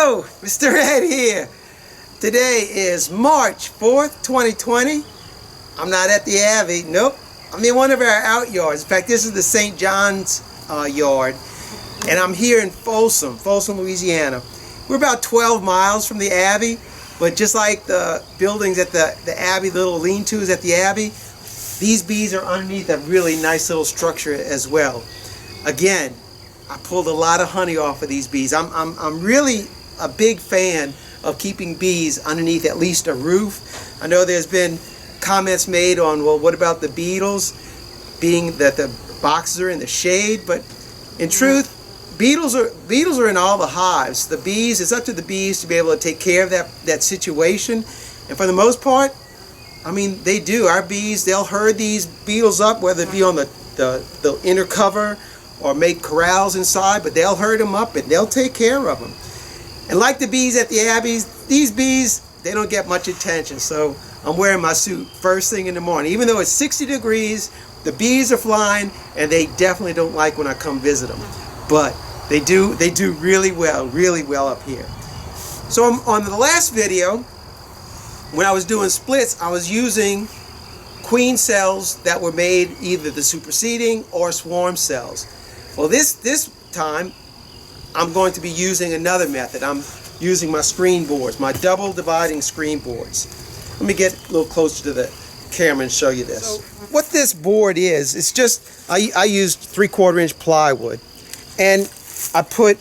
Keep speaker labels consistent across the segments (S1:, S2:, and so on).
S1: Hello, Mr. Ed here. Today is March 4th, 2020. I'm not at the Abbey, nope. I'm in one of our out yards. In fact, this is the St. John's yard, and I'm here in Folsom, Louisiana. We're about 12 miles from the Abbey, but just like the buildings at the Abbey, little lean-tos at the Abbey, these bees are underneath a really nice little structure as well. Again, I pulled a lot of honey off of these bees. I'm really a big fan of keeping bees underneath at least a roof. I know there's been comments made on, well, what about the beetles, being that the boxes are in the shade, but in truth, beetles are in all the hives. The bees, it's up to the bees to be able to take care of that situation, and for the most part, I mean, they do. Our bees, they'll herd these beetles up, whether it be on the inner cover or make corrals inside, but they'll herd them up and they'll take care of them. And like the bees at the Abbeys, these bees, they don't get much attention. So I'm wearing my suit first thing in the morning. Even though it's 60 degrees, the bees are flying, and they definitely don't like when I come visit them. But they do really well up here. So on the last video, when I was doing splits, I was using queen cells that were made either the superseding or swarm cells. Well, this time, I'm going to be using another method. I'm using my screen boards, my double dividing screen boards. Let me get a little closer to the camera and show you this. So, what this board is, it's just, I used 3/4 inch plywood, and I put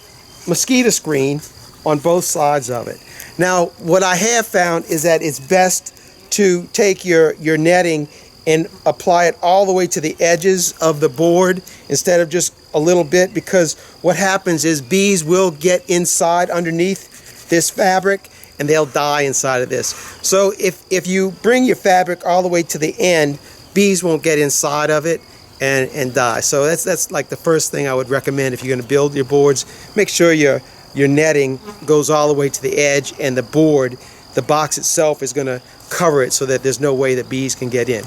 S1: mosquito screen on both sides of it. Now, what I have found is that it's best to take your netting and apply it all the way to the edges of the board instead of just a little bit, because what happens is bees will get inside underneath this fabric and they'll die inside of this. So if you bring your fabric all the way to the end, bees won't get inside of it and die. So that's like the first thing I would recommend if you're going to build your boards. Make sure your netting goes all the way to the edge, and the board, the box itself, is going to cover it so that there's no way that bees can get in.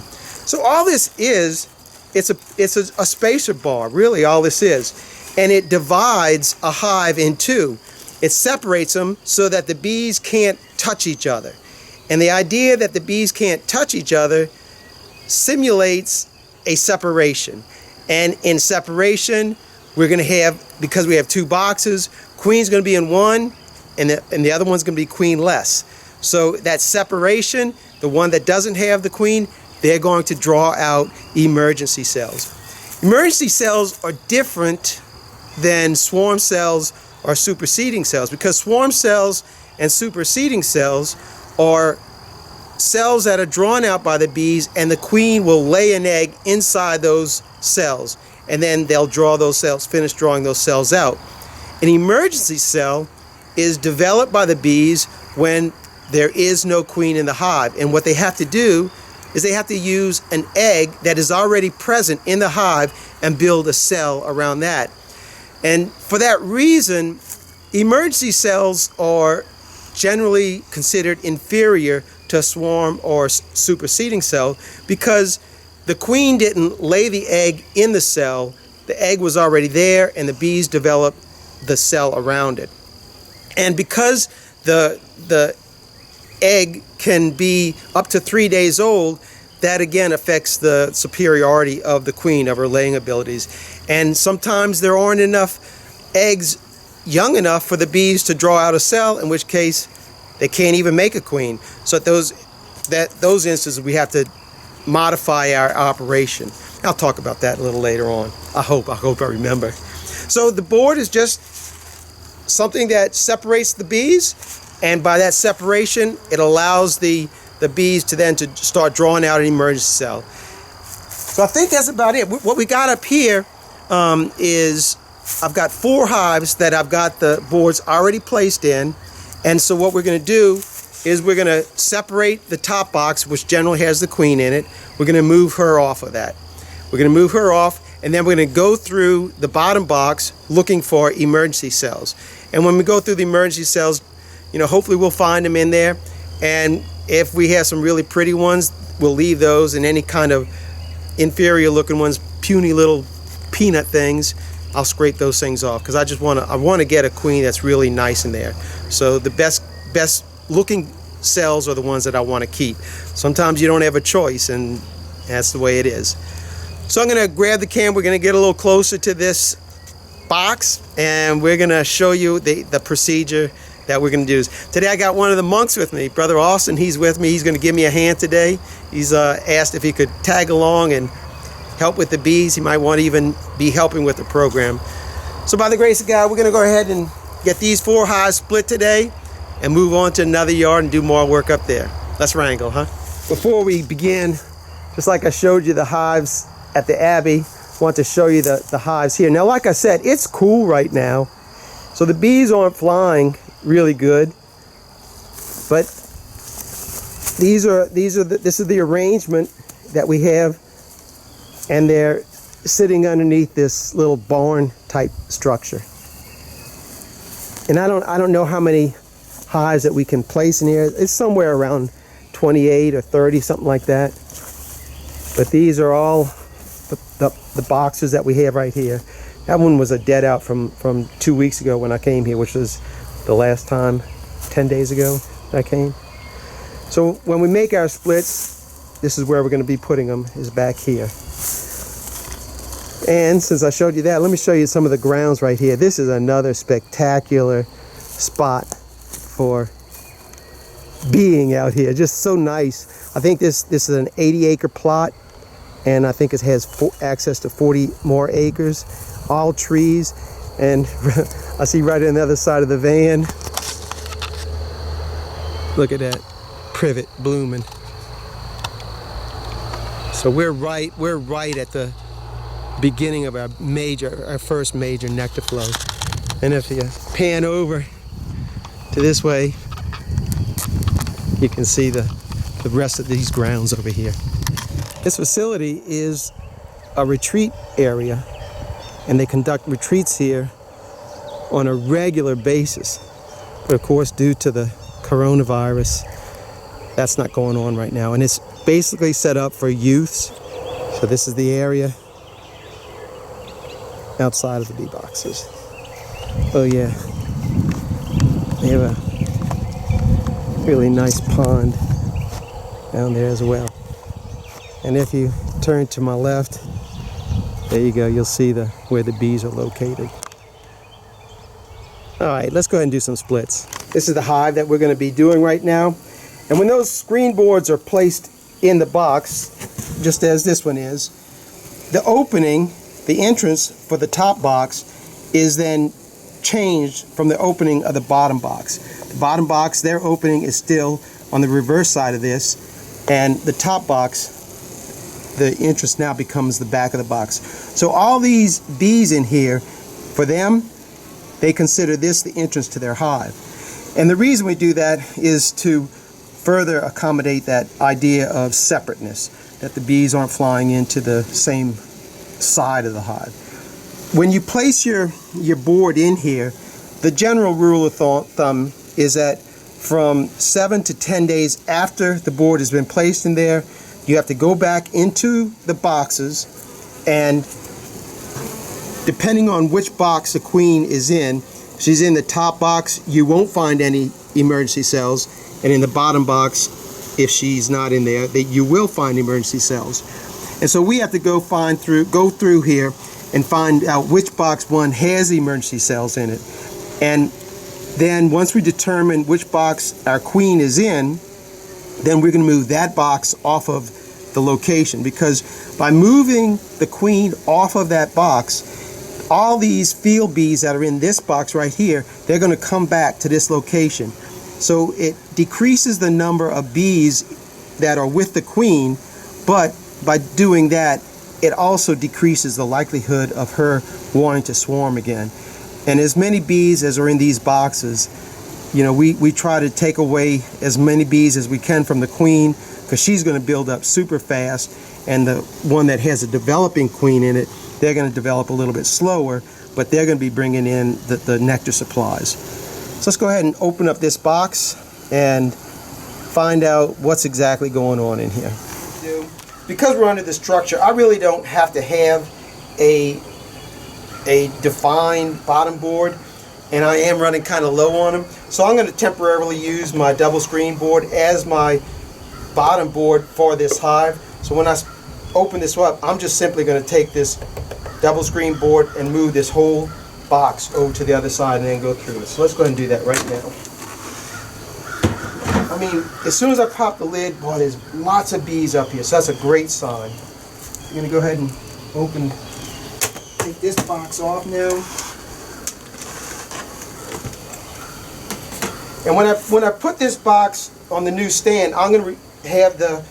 S1: So all this is, it's a spacer bar, really all this is. And it divides a hive in two. It separates them so that the bees can't touch each other. And the idea that the bees can't touch each other simulates a separation. And in separation, we're going to have, because we have two boxes, queen's going to be in one, and the other one's going to be queen-less. So that separation, the one that doesn't have the queen, they're going to draw out emergency cells. Emergency cells are different than swarm cells or superseding cells, because swarm cells and superseding cells are cells that are drawn out by the bees, and the queen will lay an egg inside those cells, and then they'll draw those cells, finish drawing those cells out. An emergency cell is developed by the bees when there is no queen in the hive, and what they have to do is they have to use an egg that is already present in the hive and build a cell around that. And for that reason, emergency cells are generally considered inferior to a swarm or superseding cell, because the queen didn't lay the egg in the cell. The egg was already there, and the bees developed the cell around it. And because the egg can be up to 3 days old, that again affects the superiority of the queen, of her laying abilities. And sometimes there aren't enough eggs young enough for the bees to draw out a cell, in which case they can't even make a queen. So at those instances, we have to modify our operation. I'll talk about that a little later on. I hope I remember. So the board is just something that separates the bees, and by that separation, it allows the bees to start drawing out an emergency cell. So I think that's about it. What we got up here is, I've got 4 hives that I've got the boards already placed in, and so what we're going to do is we're going to separate the top box, which generally has the queen in it. We're going to move her off of that. We're going to move her off, and then we're going to go through the bottom box looking for emergency cells. And when we go through the emergency cells, hopefully we'll find them in there. And if we have some really pretty ones, we'll leave those, and any kind of inferior looking ones, puny little peanut things, I'll scrape those things off because I want to get a queen that's really nice in there. So the best looking cells are the ones that I want to keep. Sometimes you don't have a choice, and that's the way it is. So I'm going to grab the camera. We're going to get a little closer to this box, and we're going to show you the procedure that we're going to do. Today I got one of the monks with me, Brother Austin. He's with me. He's going to give me a hand today. He's asked if he could tag along and help with the bees. He might want to even be helping with the program. So by the grace of God, we're going to go ahead and get these 4 hives split today and move on to another yard and do more work up there. Let's wrangle, huh? Before we begin, just like I showed you the hives at the Abbey, I want to show you the hives here. Now, like I said, it's cool right now, so the bees aren't flying really good, but this is the arrangement that we have, and they're sitting underneath this little barn type structure. And I don't know how many hives that we can place in here. It's somewhere around 28 or 30, something like that. But these are all the boxes that we have right here. That one was a dead out from 2 weeks ago when I came here, which was the last time, 10 days ago that I came. So when we make our splits, this is where we're going to be putting them, is back here. And since I showed you that, let me show you some of the grounds right here. This is another spectacular spot for being out here. Just so nice. I think this is an 80-acre plot, and I think it has access to 40 more acres, all trees. And I see right on the other side of the van, look at that privet blooming. So we're right at the beginning of our first major nectar flow. And if you pan over to this way, you can see the rest of these grounds over here. This facility is a retreat area, and they conduct retreats here on a regular basis. But of course, due to the coronavirus, that's not going on right now. And it's basically set up for youths. So this is the area outside of the bee boxes. Oh yeah, they have a really nice pond down there as well. And if you turn to my left, there you go, you'll see where the bees are located. All right, let's go ahead and do some splits. This is the hive that we're going to be doing right now. And when those screen boards are placed in the box, just as this one is, the opening, the entrance for the top box is then changed from the opening of the bottom box. The bottom box, their opening is still on the reverse side of this, and the top box, the entrance now becomes the back of the box. So all these bees in here, for them, they consider this the entrance to their hive. And the reason we do that is to further accommodate that idea of separateness, that the bees aren't flying into the same side of the hive. When you place your board in here, the general rule of thumb is that from 7 to 10 days after the board has been placed in there, you have to go back into the boxes, and depending on which box the queen is in, if she's in the top box, you won't find any emergency cells, and in the bottom box, if she's not in there, you will find emergency cells. And so we have to go through here and find out which box one has emergency cells in it. And then once we determine which box our queen is in, then we're going to move that box off of the location, because by moving the queen off of that box, all these field bees that are in this box right here, they're going to come back to this location. So it decreases the number of bees that are with the queen, but by doing that, it also decreases the likelihood of her wanting to swarm again. And as many bees as are in these boxes, we try to take away as many bees as we can from the queen, because she's going to build up super fast, and the one that has a developing queen in it, they're going to develop a little bit slower, but they're going to be bringing in the nectar supplies. So let's go ahead and open up this box and find out what's exactly going on in here. Because we're under the structure, I really don't have to have a a defined bottom board, and I am running kind of low on them. So I'm going to temporarily use my double screen board as my bottom board for this hive. So when I open this up, I'm just simply going to take this double screen board and move this whole box over to the other side and then go through it. So let's go ahead and do that right now. I mean, as soon as I pop the lid, boy, there's lots of bees up here, so that's a great sign. I'm going to go ahead and take this box off now. And when I put this box on the new stand, I'm going to have the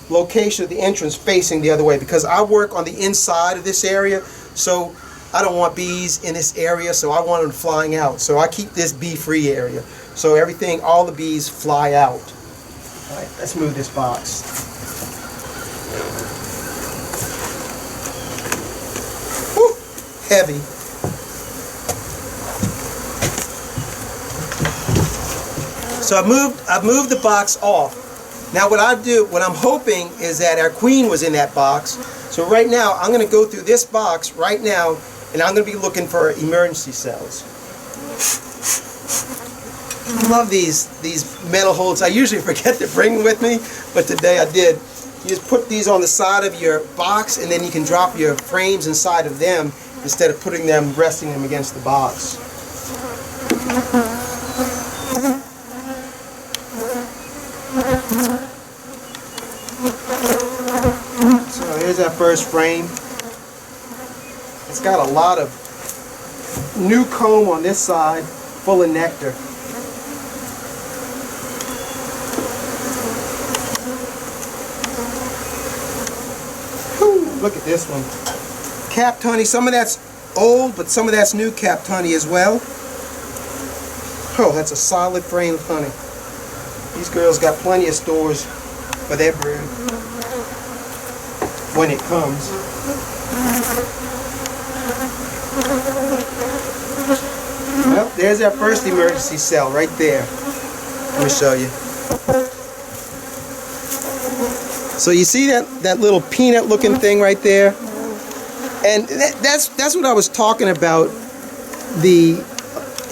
S1: location of the entrance facing the other way, because I work on the inside of this area, so I don't want bees in this area, so I want them flying out. So I keep this bee-free area. So everything, all the bees fly out. All right, let's move this box. Whew, heavy. So I've moved the box off. Now what I'm hoping is that our queen was in that box. So right now I'm going to go through this box right now, and I'm going to be looking for emergency cells. I love these metal holes. I usually forget to bring them with me, but today I did. You just put these on the side of your box, and then you can drop your frames inside of them instead of resting them against the box. So here's our first frame. It's got a lot of new comb on this side, full of nectar. Whew, look at this one. Capped honey. Some of that's old, but some of that's new capped honey as well. Oh, that's a solid frame of honey. These girls got plenty of stores for their brood when it comes. Well, there's our first emergency cell right there. Let me show you. So you see that little peanut looking thing right there? And that's what I was talking about,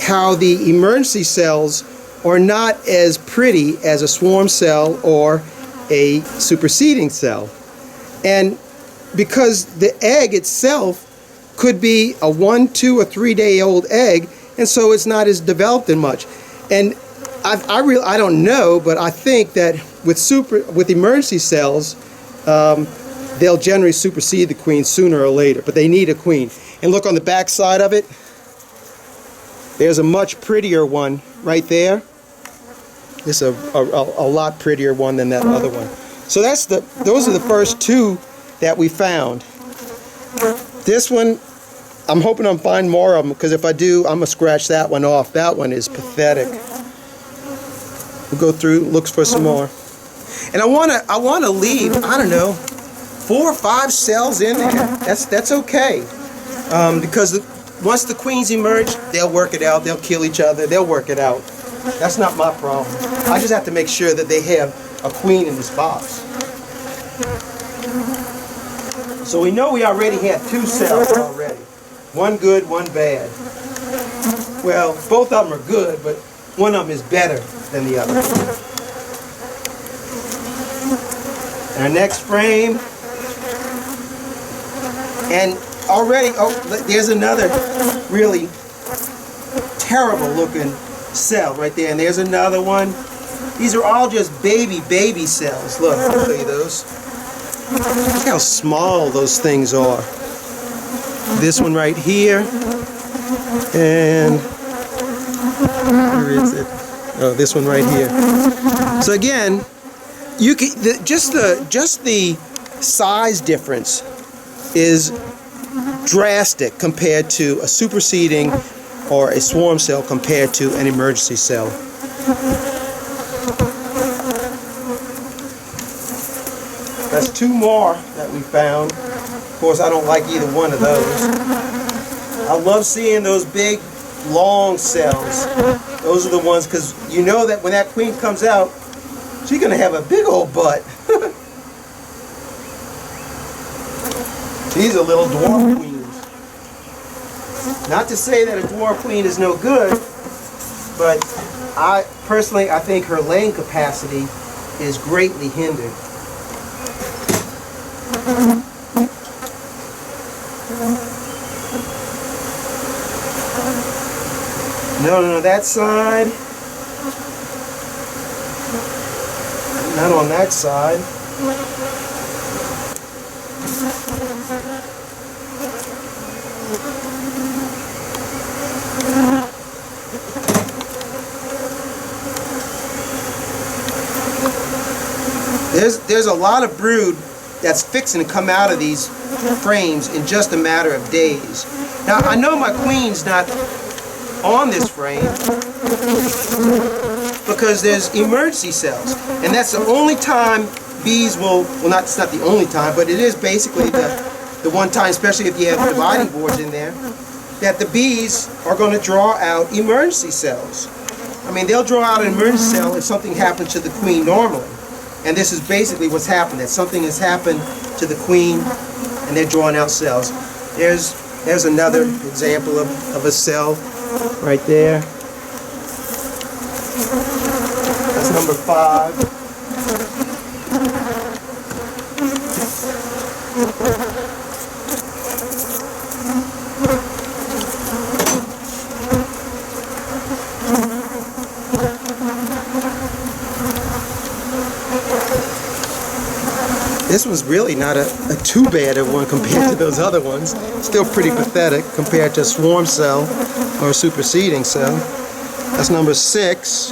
S1: how the emergency cells are not as pretty as a swarm cell or a superseding cell. And because the egg itself could be a 1, 2, or 3 day old egg, and so it's not as developed in much. And I don't know, but I think that with emergency cells, they'll generally supersede the queen sooner or later, but they need a queen. And look on the back side of it, there's a much prettier one right there. It's a lot prettier one than that other one. So those are the first two that we found. This one, I'm hoping I'm find more of them, because if I do, I'm gonna scratch that one off. That one is pathetic. We'll go through, look for some more. And I wanna leave, I don't know, 4 or 5 cells in there. That's okay, because once the queens emerge, they'll work it out. They'll kill each other. They'll work it out. That's not my problem. I just have to make sure that they have a queen in this box. So we know we already have 2 cells already. One good, one bad. Well, both of them are good, but one of them is better than the other. Our next frame. And already, there's another really terrible looking cell right there. And there's another one. These are all just baby cells. Look, I'll show you those. Look how small those things are. This one right here, and where is it? Oh, this one right here. So again, you can just the size difference is drastic compared to a superseding or a swarm cell compared to an emergency cell. That's 2 more that we found. Of course, I don't like either one of those. I love seeing those big, long cells. Those are the ones, because you know that when that queen comes out, she's going to have a big old butt. These are little dwarf queens. Not to say that a dwarf queen is no good, but I think her laying capacity is greatly hindered. No, that side. Not on that side. There's a lot of brood that's fixing to come out of these frames in just a matter of days. Now, I know my queen's not on this frame because there's emergency cells, and that's the only time bees will, well, it's not the only time, but it is basically the one time, especially if you have dividing boards in there, that the bees are going to draw out emergency cells. I mean, they'll draw out an emergency cell if something happens to the queen normally. And this is basically what's happened, that something has happened to the queen and they're drawing out cells. There's another example of a cell right there. That's number 5. This one's really not a too bad a one compared to those other ones. Still pretty pathetic compared to a swarm cell or a superseding cell. That's number 6.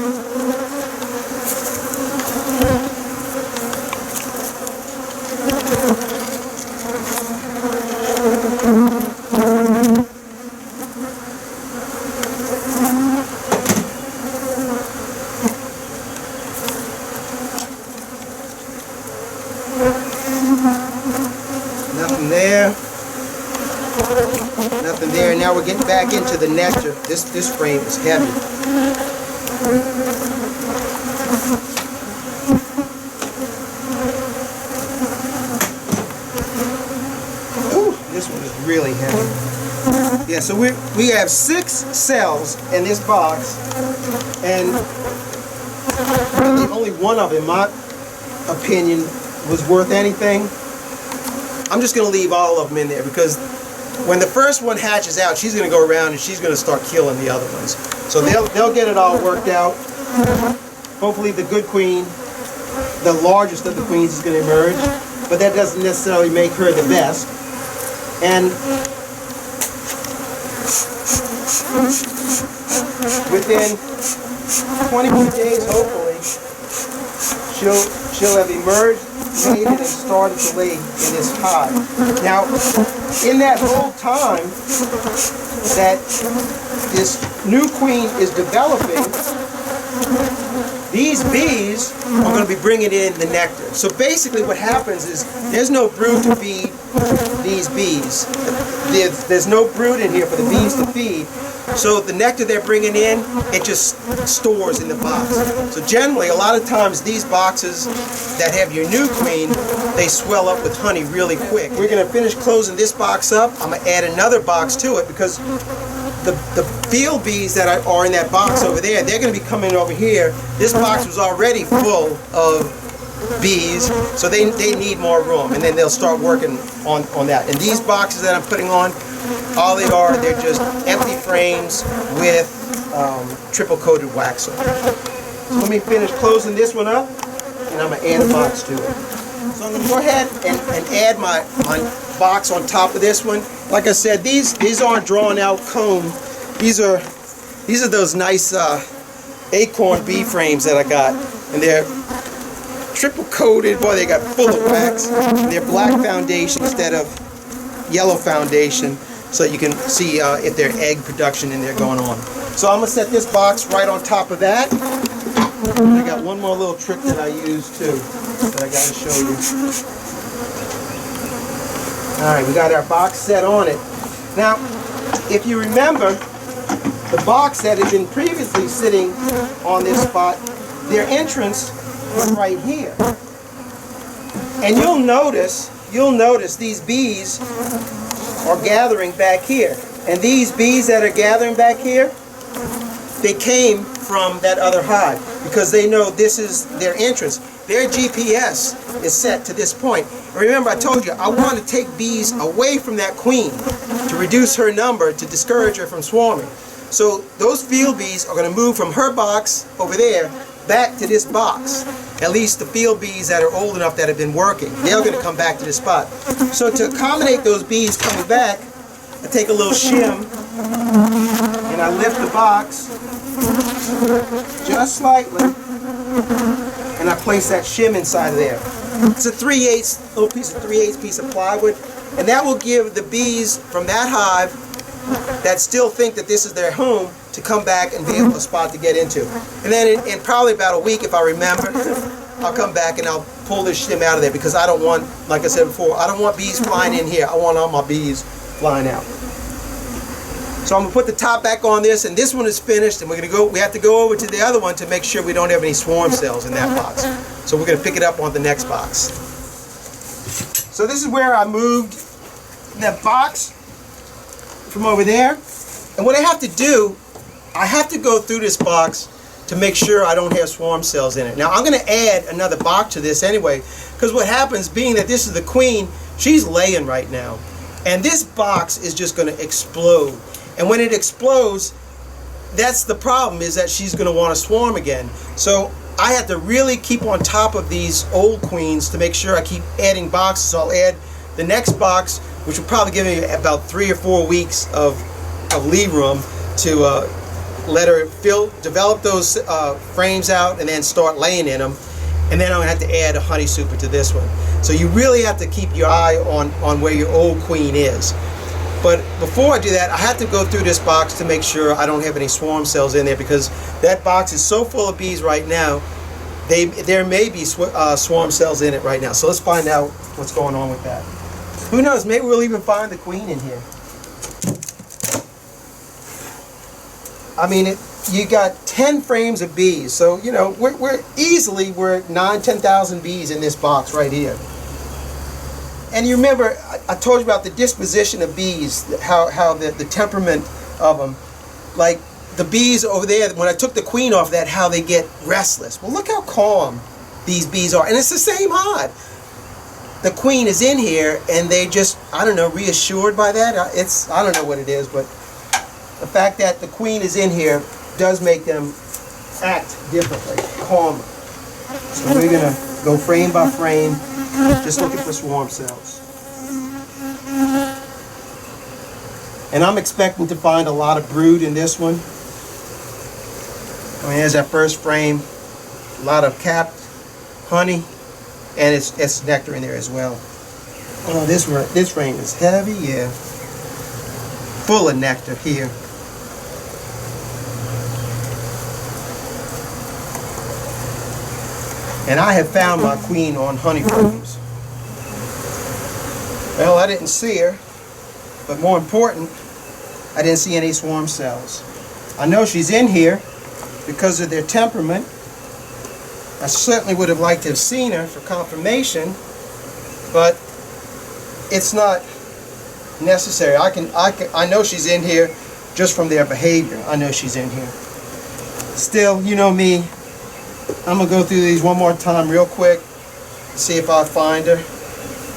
S1: Nothing there. Nothing there. Now we're getting back into the nectar. This frame is heavy. Ooh, this one is really heavy. Yeah, so we have 6 cells in this box, and really only one of them, in my opinion, was worth anything. I'm just going to leave all of them in there because when the first one hatches out, she's going to go around and she's going to start killing the other ones. So they'll get it all worked out. Hopefully the good queen, the largest of the queens, is going to emerge, but that doesn't necessarily make her the best. And within 22 days, hopefully, she'll have emerged, mated, and started to lay in this hive. Now, in that whole time that this new queen is developing, these bees are going to be bringing in the nectar. So basically what happens is there's no brood to feed these bees. There's no brood in here for the bees to feed. So the nectar they're bringing in, it just stores in the box. So generally, a lot of times these boxes that have your new queen, they swell up with honey really quick. We're going to finish closing this box up. I'm going to add another box to it because the field bees that are in that box over there, they're going to be coming over here. This box was already full of bees, so they need more room, and then they'll start working on that. And these boxes that I'm putting on, all they are, they're just empty frames with triple coated wax on it. So let me finish closing this one up, and I'm going to add a box to it. So I'm going to go ahead and add my box on top of this one. Like I said, these aren't drawn out comb. These are those nice acorn bee frames that I got, and they're triple coated. Boy, they got full of wax. They're black foundation instead of yellow foundation, so you can see if there's egg production in there going on. So I'm going to set this box right on top of that. And I got one more little trick that I use too that I got to show you. Alright, we got our box set on it. Now, if you remember, the box that had been previously sitting on this spot, their entrance was right here. And you'll notice these bees are gathering back here. And these bees that are gathering back here, they came from that other hive because they know this is their entrance. Their GPS is set to this point. Remember, I told you I want to take bees away from that queen to reduce her number, to discourage her from swarming. So those field bees are going to move from her box over there back to this box. At least the field bees that are old enough that have been working, they're going to come back to this spot. So to accommodate those bees coming back, I take a little shim and I lift the box just slightly, and I place that shim inside of there. It's a 3/8 little piece of 3/8 piece of plywood, and that will give the bees from that hive that still think that this is their home to come back and be able to spot to get into. And then in probably about a week, if I remember, I'll come back and I'll pull this shim out of there, because I don't want, like I said before, I don't want bees flying in here. I want all my bees flying out. So I'm gonna put the top back on this, and this one is finished, and we have to go over to the other one to make sure we don't have any swarm cells in that box. So we're gonna pick it up on the next box. So this is where I moved that box from over there. And what I have to do, I have to go through this box to make sure I don't have swarm cells in it. Now I'm gonna add another box to this anyway, because what happens, being that this is the queen, she's laying right now. And this box is just gonna explode. And when it explodes, that's the problem, is that she's going to want to swarm again. So I have to really keep on top of these old queens to make sure I keep adding boxes. So I'll add the next box, which will probably give me about 3 or 4 weeks of leave room to let her develop those frames out and then start laying in them. And then I'm going to have to add a honey super to this one. So you really have to keep your eye on where your old queen is. But before I do that, I have to go through this box to make sure I don't have any swarm cells in there, because that box is so full of bees right now, there may be swarm cells in it right now. So let's find out what's going on with that. Who knows, maybe we'll even find the queen in here. I mean, you got 10 frames of bees, so you know, we're 9,000-10,000 bees in this box right here. And you remember, I told you about the disposition of bees, how the temperament of them. Like the bees over there, when I took the queen off that, how they get restless. Well, look how calm these bees are. And it's the same hive. The queen is in here, and they just, I don't know, reassured by that. I don't know what it is, but the fact that the queen is in here does make them act differently, calmer. So we're going to go frame by frame, just looking for swarm cells. And I'm expecting to find a lot of brood in this one. I mean, there's that first frame, a lot of capped honey, and it's nectar in there as well. Oh, this frame is heavy, yeah. Full of nectar here. And I have found my queen on honey frames. Well, I didn't see her, but more important, I didn't see any swarm cells. I know she's in here because of their temperament. I certainly would have liked to have seen her for confirmation, but it's not necessary. I know she's in here just from their behavior. I know she's in here. Still, you know me, I'm going to go through these one more time real quick, see if I find her,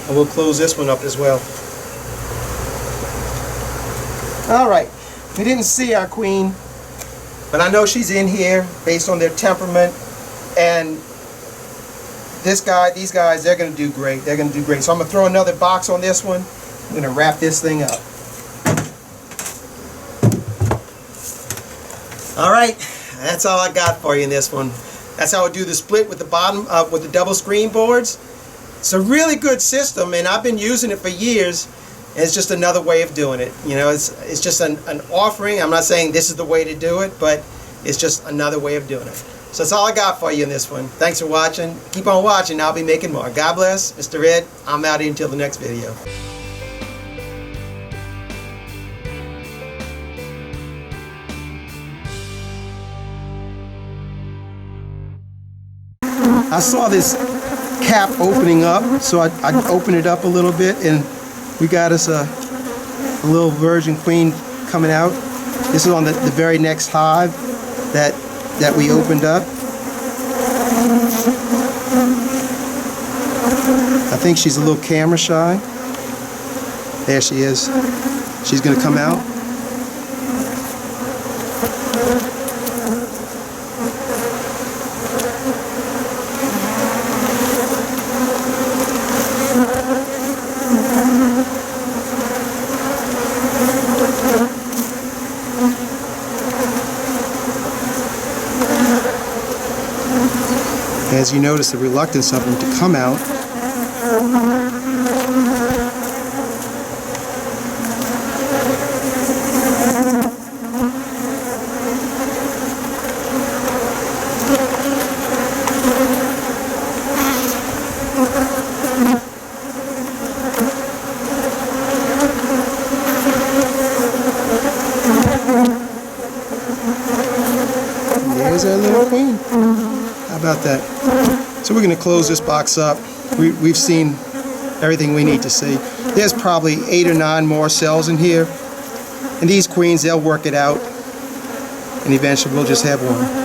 S1: and we'll close this one up as well. Alright, we didn't see our queen, but I know she's in here based on their temperament, and these guys, they're going to do great. They're going to do great. So I'm going to throw another box on this one. I'm going to wrap this thing up. Alright, that's all I got for you in this one. That's how I do the split with the bottom, with the double screen boards. It's a really good system, and I've been using it for years. And it's just another way of doing it. You know, it's just an offering. I'm not saying this is the way to do it, but it's just another way of doing it. So that's all I got for you in this one. Thanks for watching. Keep on watching. I'll be making more. God bless. Mr. Ed, I'm out here until the next video. I saw this cap opening up, so I opened it up a little bit, and we got us a little virgin queen coming out. This is on the very next hive that we opened up. I think she's a little camera shy. There she is. She's going to come out. As you notice the reluctance of them to come out. There's our little queen. How about that? So we're going to close this box up. We've seen everything we need to see. There's probably 8 or 9 more cells in here. And these queens, they'll work it out. And eventually we'll just have one.